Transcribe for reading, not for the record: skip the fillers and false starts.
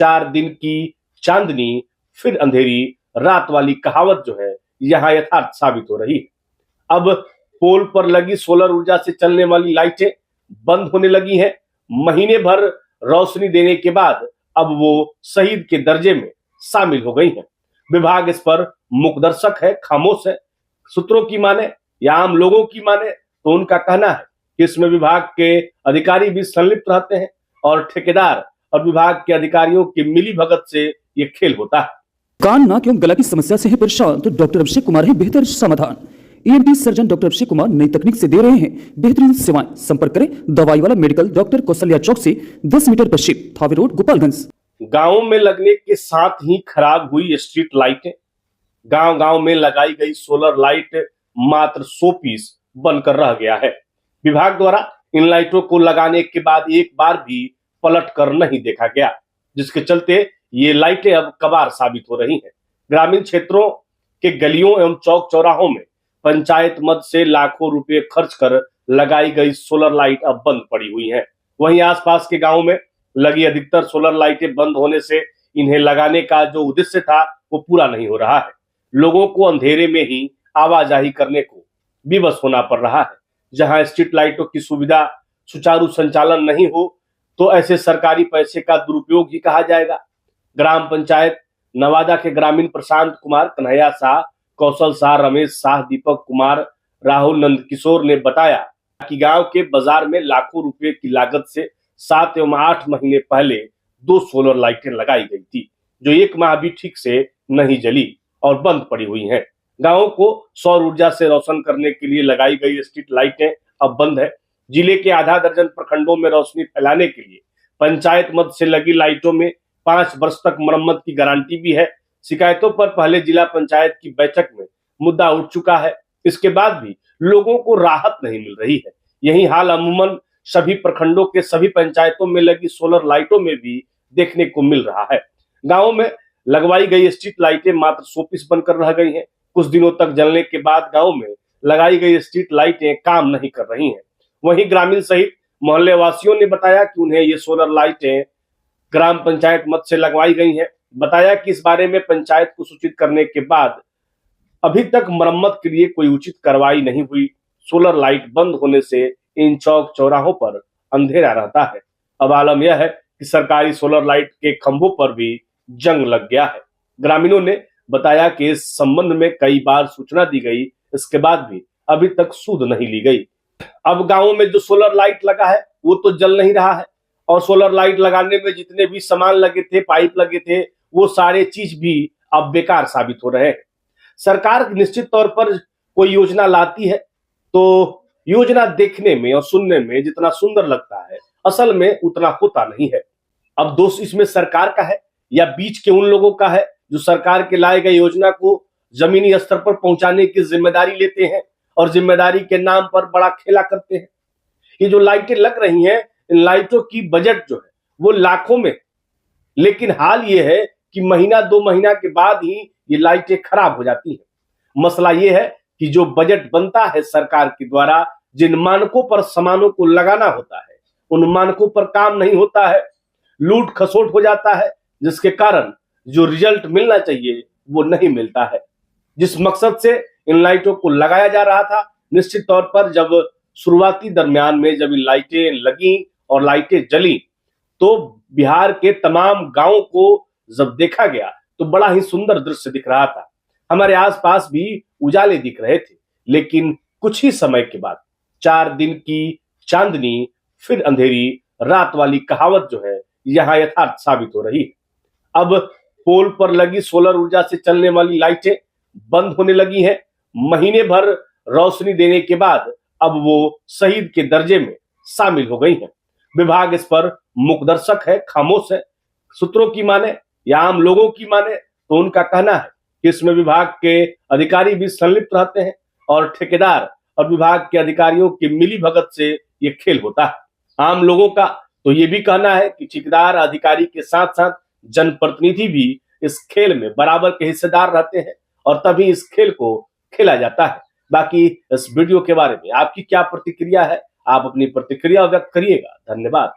4 दिन की चांदनी फिर अंधेरी रात वाली कहावत जो है यहाँ यथार्थ साबित हो रही है। अब पोल पर लगी सोलर ऊर्जा से चलने वाली लाइटें बंद होने लगी हैं। महीने भर रोशनी देने के बाद अब वो शहीद के दर्जे में शामिल हो गई हैं। विभाग इस पर मूकदर्शक है, खामोश है। सूत्रों की माने या आम लोगों की माने तो उनका कहना है कि इसमें विभाग के अधिकारी भी संलिप्त रहते हैं और ठेकेदार और विभाग के अधिकारियों की मिली भगत से ये खेल होता है। कान नाक एवं गला की समस्या से है परेशान तो डॉक्टर अभिषेक कुमार है बेहतर समाधान। ENT surgeon doctor Abhishek Kumar नई तकनीक से दे रहे हैं बेहतरीन सेवाएं। संपर्क करें दवाई वाला मेडिकल, डॉक्टर कौशल्या चौक से 10 मीटर पश्चिम, थावे रोड, गोपालगंज। गांव में लगने के साथ ही खराब हुई स्ट्रीट लाइटें। गांव गांव में लगाई गई सोलर लाइट मात्र 100 पीस बनकर रह गया है। विभाग द्वारा इन लाइटों को लगाने के बाद एक बार भी पलट कर नहीं देखा गया, जिसके चलते ये लाइटें अब कबाड़ साबित हो रही हैं। ग्रामीण क्षेत्रों के गलियों एवं चौक चौराहों में पंचायत मद से लाखों रुपए खर्च कर लगाई गई सोलर लाइट अब बंद पड़ी हुई हैं। वहीं आसपास के गांवों में लगी अधिकतर सोलर लाइटें बंद होने से इन्हें लगाने का जो उद्देश्य था वो पूरा नहीं हो रहा है। लोगों को अंधेरे में ही आवाजाही करने को विवश होना पड़ रहा है। जहां स्ट्रीट लाइटों की सुविधा सुचारू संचालन नहीं हो तो ऐसे सरकारी पैसे का दुरुपयोग ही कहा जाएगा। ग्राम पंचायत नवादा के ग्रामीण प्रशांत कुमार, कन्हैया शाह, कौशल शाह, रमेश शाह, दीपक कुमार, राहुल नंद किशोर ने बताया कि गांव के बाजार में लाखों रुपए की लागत से 7 एवं 8 महीने पहले 2 सोलर लाइटें लगाई गई थी, जो 1 माह भी ठीक से नहीं जली और बंद पड़ी हुई हैं। गांवों को सौर ऊर्जा से रोशन करने के लिए लगाई गई स्ट्रीट लाइटें अब बंद है। जिले के आधा दर्जन प्रखंडों में रोशनी फैलाने के लिए पंचायत मद से लगी लाइटों में 5 वर्ष तक मरम्मत की गारंटी भी है। शिकायतों पर पहले जिला पंचायत की बैठक में मुद्दा उठ चुका है। इसके बाद भी लोगों को राहत नहीं मिल रही है। यही हाल अमूमन सभी प्रखंडों के सभी पंचायतों में लगी सोलर लाइटों में भी देखने को मिल रहा है। गांवों में लगवाई गई स्ट्रीट लाइटें मात्र 100 पीस बनकर रह गई हैं। कुछ दिनों तक जलने के बाद गांव में लगाई गई स्ट्रीट लाइटें काम नहीं कर रही हैं। वहीं ग्रामीण सहित मोहल्ले वासियों ने बताया कि उन्हें ये सोलर लाइटें ग्राम पंचायत मद से लगवाई गई हैं। बताया कि इस बारे में पंचायत को सूचित करने के बाद अभी तक मरम्मत के लिए कोई उचित कार्रवाई नहीं हुई। सोलर लाइट बंद होने से इन चौक चौराहों पर अंधेरा रहता है। अब आलम यह है कि सरकारी सोलर लाइट के खंभों पर भी जंग लग गया है। ग्रामीणों ने बताया कि इस संबंध में कई बार सूचना दी गई, इसके बाद भी अभी तक सूद नहीं ली गई। अब गांवों में जो सोलर लाइट लगा है वो तो जल नहीं रहा है और सोलर लाइट लगाने में जितने भी सामान लगे थे, पाइप लगे थे, वो सारे चीज भी अब बेकार साबित हो रहे हैं। सरकार निश्चित तौर पर कोई योजना लाती है तो योजना देखने में और सुनने में जितना सुंदर लगता है, असल में उतना होता नहीं है। अब दोष इसमें सरकार का है या बीच के उन लोगों का है जो सरकार के लाए गए योजना को जमीनी स्तर पर पहुंचाने की जिम्मेदारी लेते हैं और जिम्मेदारी के नाम पर बड़ा खेला करते हैं। ये जो लाइटें लग रही हैं, इन लाइटों की बजट जो है वो लाखों में, लेकिन हाल ये है कि महीना 2 महीना के बाद ही ये लाइटें खराब हो जाती हैं। मसला ये है कि जो बजट बनता है सरकार के द्वारा, जिन मानकों पर सामानों को लगाना होता है, उन मानकों पर काम नहीं होता है, लूट खसोट हो जाता है, जिसके कारण जो रिजल्ट मिलना चाहिए वो नहीं मिलता है। जिस मकसद से इन लाइटों को लगाया जा रहा था, निश्चित तौर पर जब शुरुआती दरमियान में जब इन लाइटें लगी और लाइटें जली तो बिहार के तमाम गांवों को जब देखा गया तो बड़ा ही सुंदर दृश्य दिख रहा था। हमारे आसपास भी उजाले दिख रहे थे, लेकिन कुछ ही समय के बाद 4 दिन की चांदनी फिर अंधेरी रात वाली कहावत जो है यहाँ यथार्थ साबित हो रही है। अब पोल पर लगी सोलर ऊर्जा से चलने वाली लाइटें बंद होने लगी हैं। महीने भर रोशनी देने के बाद अब वो शहीद के दर्जे में शामिल हो गई हैं। विभाग इस पर मूकदर्शक है, खामोश है। सूत्रों की माने या आम लोगों की माने तो उनका कहना है कि इसमें विभाग के अधिकारी भी संलिप्त रहते हैं और ठेकेदार और विभाग के अधिकारियों की मिली भगत से ये खेल होता है। आम लोगों का तो ये भी कहना है कि ठेकेदार अधिकारी के साथ साथ जनप्रतिनिधि भी इस खेल में बराबर के हिस्सेदार रहते हैं और तभी इस खेल को खेला जाता है। बाकी इस वीडियो के बारे में आपकी क्या प्रतिक्रिया है, आप अपनी प्रतिक्रिया व्यक्त करिएगा। धन्यवाद।